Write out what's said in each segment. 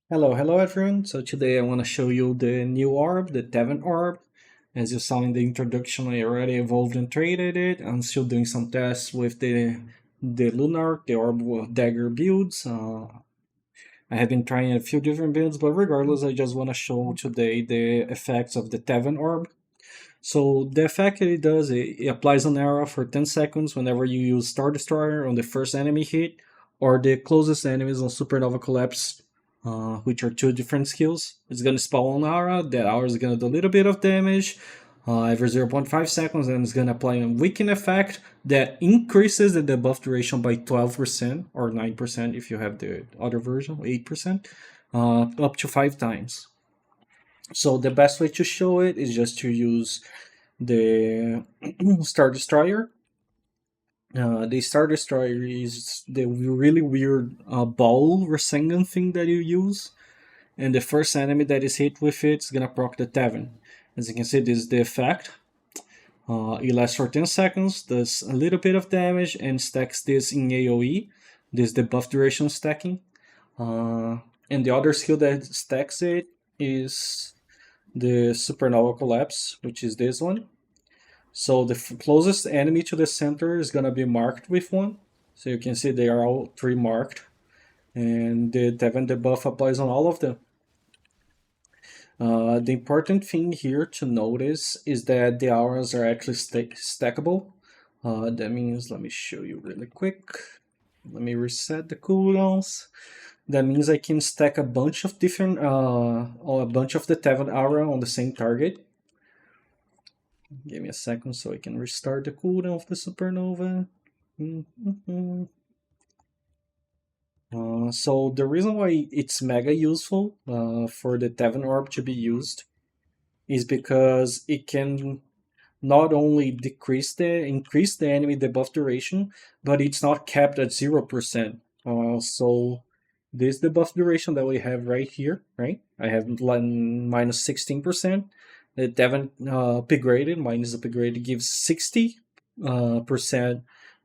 Hello everyone. So today I want to show you the new orb, the E.Tevent orb. As you saw in the introduction, I already evolved and traded it. I'm still doing some tests with the Lunar, the orb with Dagger builds. I have been trying a few different builds, but regardless, I just want to show today the effects of the E.Tevent orb. So the effect it does, it applies an arrow for 10 seconds whenever you use Star Destroyer on the first enemy hit, or the closest enemies on Supernova Collapse, which are two different skills. It's gonna spawn an aura, that aura is gonna do a little bit of damage every 0.5 seconds, and it's gonna apply a weaken effect that increases the debuff duration by 12% or 9% if you have the other version, 8%, up to 5 times. So the best way to show it is just to use the Star Destroyer. The Star Destroyer is the really weird ball Rasengan thing that you use, and the first enemy that is hit with it is gonna proc the Taven. As you can see, this is the effect. It lasts for 10 seconds, does a little bit of damage, and stacks this in AoE. This is the buff duration stacking. And the other skill that stacks it is the Supernova Collapse, which is this one. So the closest enemy to the center is gonna be marked with one. So you can see they are all three marked. And the Taven debuff applies on all of them. The important thing here to notice is that the auras are actually stackable. That means, let me show you really quick. Let me reset the cooldowns. That means I can stack a bunch of different, or a bunch of the Taven aura on the same target. Give me a second so I can restart the cooldown of the supernova. So the reason why it's mega useful for the Taven orb to be used is because it can not only increase the enemy debuff duration, but it's not capped at 0%. So this debuff duration that we have right here, right? I have minus 16%. The Taven upgraded, minus upgraded gives 60%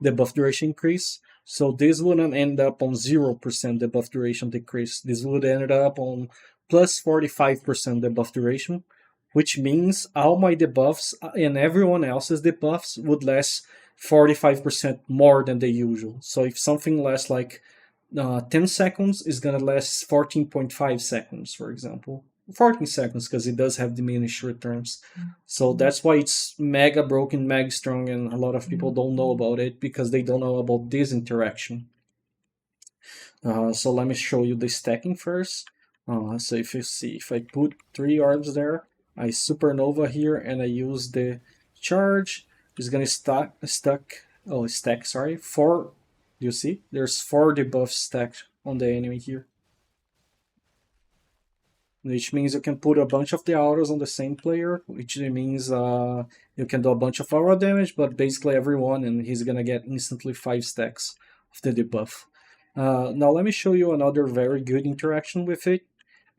debuff duration increase. So this wouldn't end up on 0% debuff duration decrease. This would end up on plus 45% debuff duration, which means all my debuffs and everyone else's debuffs would last 45% more than the usual. So if something lasts like 10 seconds, it's gonna last 14.5 seconds, for example. 14 seconds because it does have diminished returns. So that's why it's mega broken, mega strong, and a lot of people don't know about it because they don't know about this interaction. So let me show you the stacking first. So if you see, if I put 3 orbs there, I supernova here, and I use the charge, it's gonna stack 4. You see, there's 4 debuffs stacked on the enemy here, which means you can put a bunch of the auras on the same player, which means you can do a bunch of aura damage, but basically everyone, and he's gonna get instantly 5 stacks of the debuff. Now let me show you another very good interaction with it,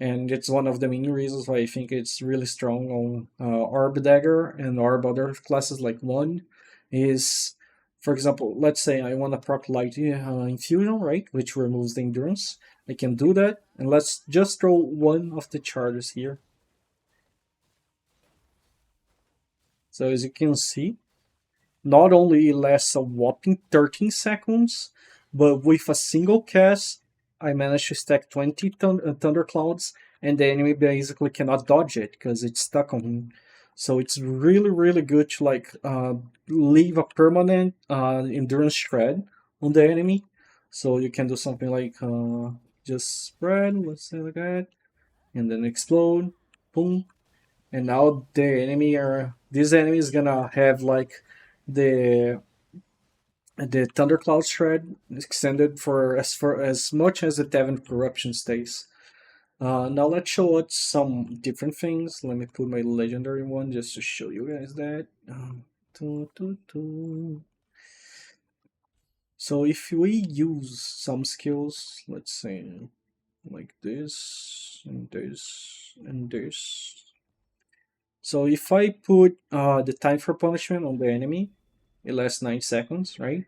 and it's one of the main reasons why I think it's really strong on Orb Dagger and Orb other classes like 1, is, for example, let's say I want to proc Light Infusion, right, which removes the endurance. I can do that, and let's just throw one of the charges here. So as you can see, not only it lasts a whopping 13 seconds, but with a single cast, I managed to stack 20 thunderclouds, and the enemy basically cannot dodge it because it's stuck on him. So it's really, really good to leave a permanent endurance shred on the enemy. So you can do something like just spread, let's say like that, and then explode, boom, and now this enemy is gonna have like the thundercloud shred extended for as much as the Taven corruption stays. Now let's show us some different things. Let me put my legendary one just to show you guys that. So if we use some skills, let's say like this and this and this. So if I put the time for punishment on the enemy, it lasts 9 seconds, right?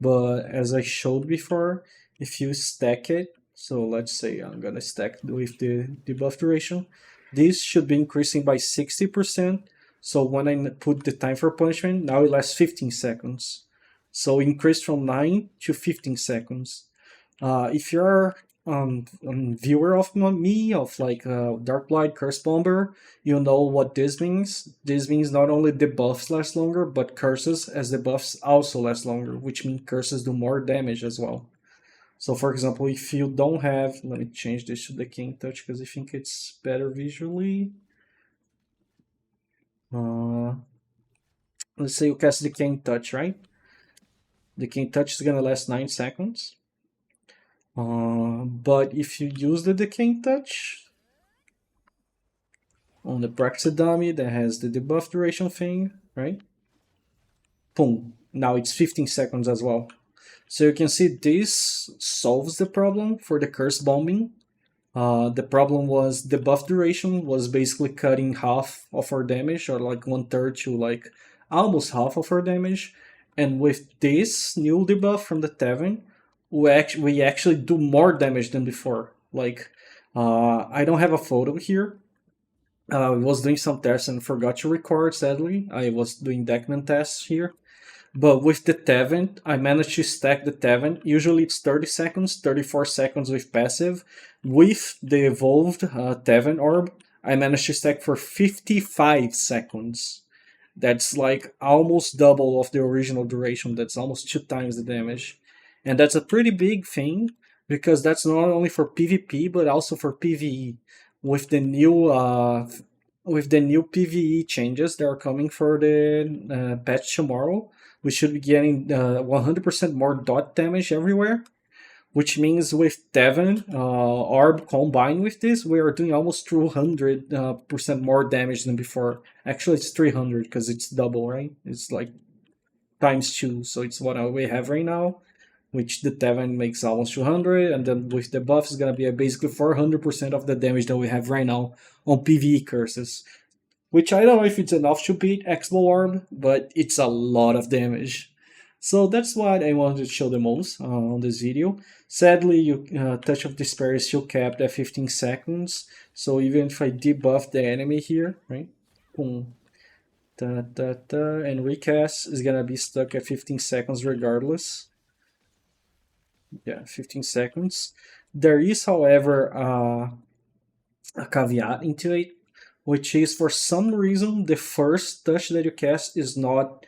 But as I showed before, if you stack it So let's say I'm gonna stack with the debuff duration. This should be increasing by 60%. So when I put the time for punishment, now it lasts 15 seconds. So increased from 9 to 15 seconds. If you're viewer of me, of like Darkblight, Curse Bomber, you know what this means. This means not only the buffs last longer, but curses as the buffs also last longer, which means curses do more damage as well. So for example, if you don't have, let me change this to the King Touch because I think it's better visually. Let's say you cast the King Touch, right? The King Touch is gonna last 9 seconds. But if you use the King Touch on the Praxis dummy that has the debuff duration thing, right? Boom. Now it's 15 seconds as well. So you can see this solves the problem for the curse bombing. The problem was the buff duration was basically cutting half of our damage, or like 1/3 to like almost half of our damage. And with this new debuff from the Tavenvern, we actually do more damage than before. Like, I don't have a photo here. I was doing some tests and forgot to record, sadly. I was doing Deckman tests here. But with the Tavenvern, I managed to stack the Tavenvern. Usually it's 30 seconds, 34 seconds with passive. With the evolved Tavenvern orb, I managed to stack for 55 seconds. That's like almost double of the original duration. That's almost 2 times the damage. And that's a pretty big thing because that's not only for PvP but also for PvE. With the new PvE changes that are coming for the patch tomorrow, we should be getting 100% more dot damage everywhere, which means with Tavenvern Orb combined with this, we are doing almost 200% more damage than before. Actually, it's 300 because it's double, right? It's like times 2, so it's what we have right now, which the Tavenvern makes almost 200, and then with the buff, it's gonna be basically 400% of the damage that we have right now on PvE curses. Which I don't know if it's enough to beat X-Bow Orb, but it's a lot of damage. So that's what I wanted to show the most on this video. Sadly, Touch of Despair is still capped at 15 seconds. So even if I debuff the enemy here, right? Boom. And recast is gonna be stuck at 15 seconds regardless. Yeah, 15 seconds. There is, however, a caveat into it, which is for some reason the first touch that you cast is not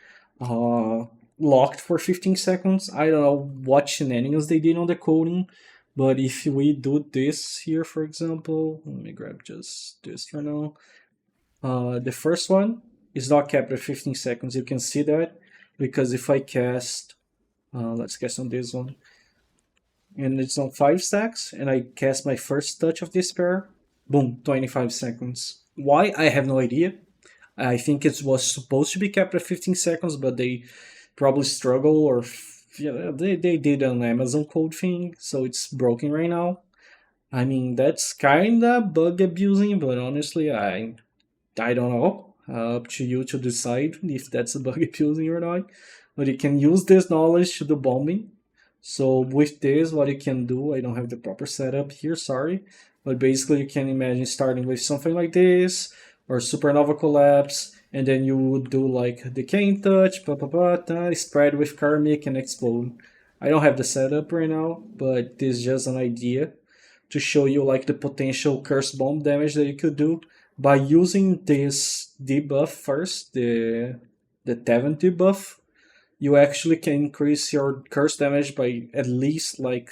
locked for 15 seconds. I don't know what shenanigans they did on the coding, but if we do this here, for example, let me grab just this for now. The first one is not capped at 15 seconds. You can see that because if I cast, let's cast on this one, and it's on 5 stacks, and I cast my first Touch of Despair, boom, 25 seconds. Why? I have no idea. I think it was supposed to be capped at 15 seconds, but they probably struggle, or they did an Amazon code thing, so it's broken right now. I mean, that's kinda bug abusing, but honestly, I don't know. Up to you to decide if that's a bug abusing or not. But you can use this knowledge to do bombing. So with this, what you can do, I don't have the proper setup here, sorry. But basically you can imagine starting with something like this, or Supernova Collapse, and then you would do like Decaying Touch, spread with Karmic and Explode. I don't have the setup right now, but this is just an idea to show you like the potential Curse Bomb damage that you could do by using this debuff first, the Tavenvern debuff. You actually can increase your curse damage by at least like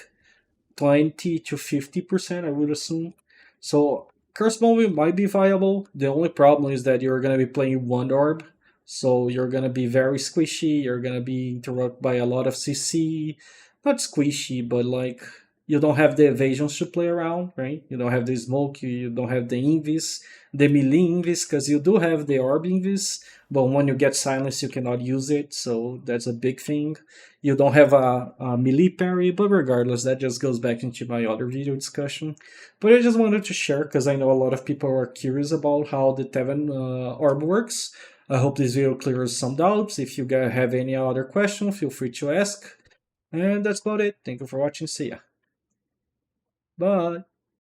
20 to 50%, I would assume. So curse bomb might be viable. The only problem is that you're gonna be playing one orb, so you're gonna be very squishy. You're gonna be interrupted by a lot of CC. Not squishy, but like you don't have the evasions to play around, right? You don't have the smoke. You don't have the invis, the melee invis, because you do have the orb invis, but when you get silence, you cannot use it. So that's a big thing. You don't have a melee parry, but regardless, that just goes back into my other video discussion. But I just wanted to share because I know a lot of people are curious about how the Tavenvern orb works. I hope this video clears some doubts. If you guys have any other question, feel free to ask. And that's about it. Thank you for watching. See ya. Bye.